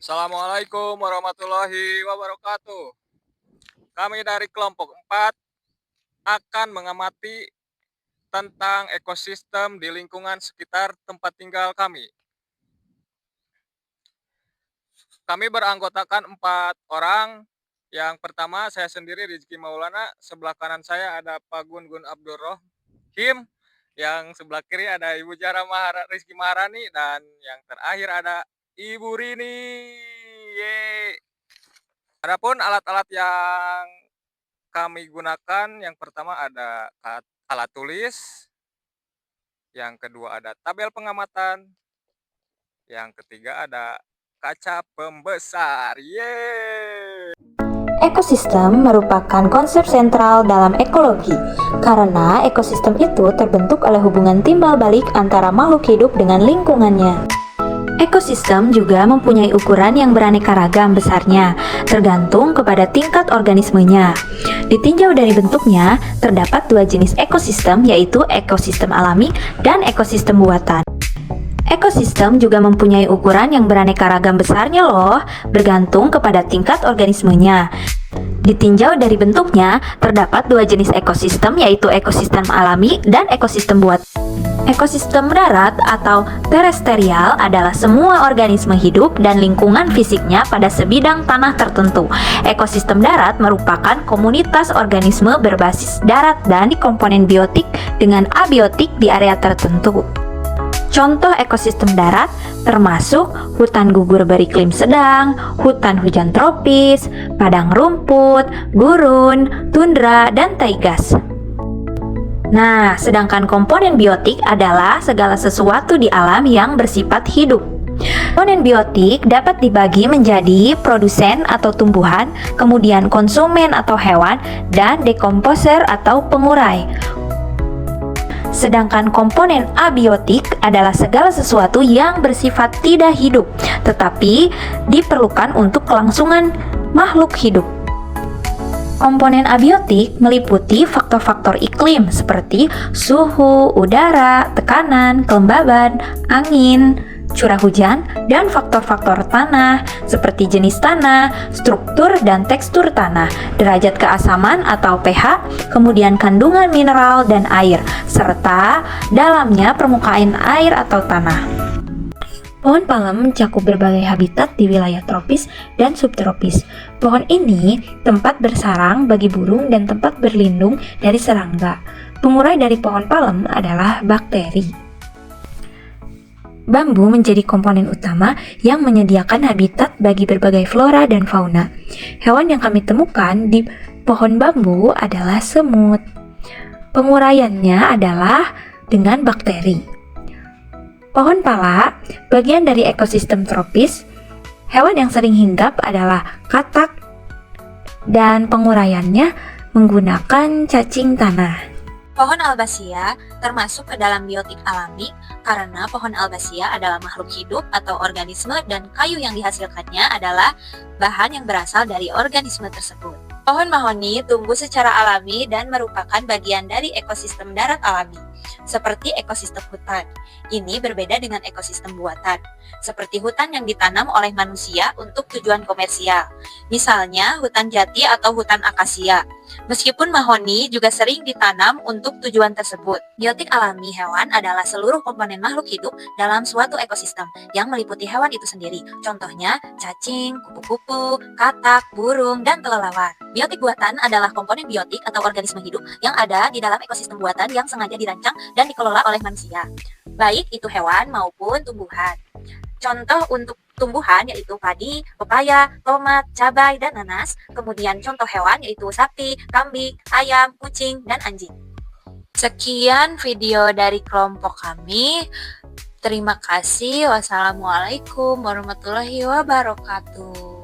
Assalamualaikum warahmatullahi wabarakatuh. Kami dari kelompok 4 akan mengamati tentang ekosistem di lingkungan sekitar tempat tinggal kami. Kami beranggotakan 4 orang. Yang pertama saya sendiri Rizky Maulana, sebelah kanan saya ada Pak Gun Abdul Rohim, yang sebelah kiri ada Ibu Jara Rizky Maharani, dan yang terakhir ada Ibu Rini. Yeay. Adapun alat-alat yang kami gunakan, yang pertama ada alat tulis, yang kedua ada tabel pengamatan, yang ketiga ada kaca pembesar. Yeay! Ekosistem merupakan konsep sentral dalam ekologi, karena ekosistem itu terbentuk oleh hubungan timbal balik antara makhluk hidup dengan lingkungannya. Ekosistem juga mempunyai ukuran yang beraneka ragam besarnya, tergantung kepada tingkat organismenya. Ditinjau dari bentuknya, terdapat 2 jenis ekosistem, yaitu ekosistem alami dan ekosistem buatan. Ekosistem juga mempunyai ukuran yang beraneka ragam besarnya loh, bergantung kepada tingkat organismenya. Ditinjau dari bentuknya, terdapat 2 jenis ekosistem, yaitu ekosistem alami dan ekosistem buatan. Ekosistem darat atau terestrial adalah semua organisme hidup dan lingkungan fisiknya pada sebidang tanah tertentu. Ekosistem darat merupakan komunitas organisme berbasis darat dan komponen biotik dengan abiotik di area tertentu. Contoh ekosistem darat termasuk hutan gugur beriklim sedang, hutan hujan tropis, padang rumput, gurun, tundra, dan taigas. Nah, sedangkan komponen biotik adalah segala sesuatu di alam yang bersifat hidup. Komponen biotik dapat dibagi menjadi produsen atau tumbuhan, kemudian konsumen atau hewan, dan dekomposer atau pengurai. Sedangkan komponen abiotik adalah segala sesuatu yang bersifat tidak hidup, tetapi diperlukan untuk kelangsungan makhluk hidup. Komponen abiotik meliputi faktor-faktor iklim seperti suhu, udara, tekanan, kelembaban, angin, curah hujan, dan faktor-faktor tanah seperti jenis tanah, struktur dan tekstur tanah, derajat keasaman atau pH, kemudian kandungan mineral dan air, serta dalamnya permukaan air atau tanah. Pohon palem mencakup berbagai habitat di wilayah tropis dan subtropis. Pohon ini tempat bersarang bagi burung dan tempat berlindung dari serangga. Pengurai dari pohon palem adalah bakteri. Bambu menjadi komponen utama yang menyediakan habitat bagi berbagai flora dan fauna. Hewan yang kami temukan di pohon bambu adalah semut. Penguraiannya adalah dengan bakteri. Pohon pala, bagian dari ekosistem tropis. Hewan yang sering hinggap adalah katak, dan penguraiannya menggunakan cacing tanah. Pohon Albacea termasuk ke dalam biotik alami karena pohon Albacea adalah makhluk hidup atau organisme dan kayu yang dihasilkannya adalah bahan yang berasal dari organisme tersebut. Pohon mahoni tumbuh secara alami dan merupakan bagian dari ekosistem darat alami, seperti ekosistem hutan. Ini berbeda dengan ekosistem buatan, seperti hutan yang ditanam oleh manusia untuk tujuan komersial, misalnya hutan jati atau hutan akasia. Meskipun mahoni juga sering ditanam untuk tujuan tersebut. Biotik alami hewan adalah seluruh komponen makhluk hidup dalam suatu ekosistem yang meliputi hewan itu sendiri. Contohnya cacing, kupu-kupu, katak, burung, dan kelelawar. Biotik buatan adalah komponen biotik atau organisme hidup yang ada di dalam ekosistem buatan yang sengaja dirancang dan dikelola oleh manusia, baik itu hewan maupun tumbuhan. Contoh untuk tumbuhan yaitu padi, pepaya, tomat, cabai, dan nanas. Kemudian contoh hewan yaitu sapi, kambing, ayam, kucing, dan anjing. Sekian video dari kelompok kami. Terima kasih. Wassalamualaikum warahmatullahi wabarakatuh.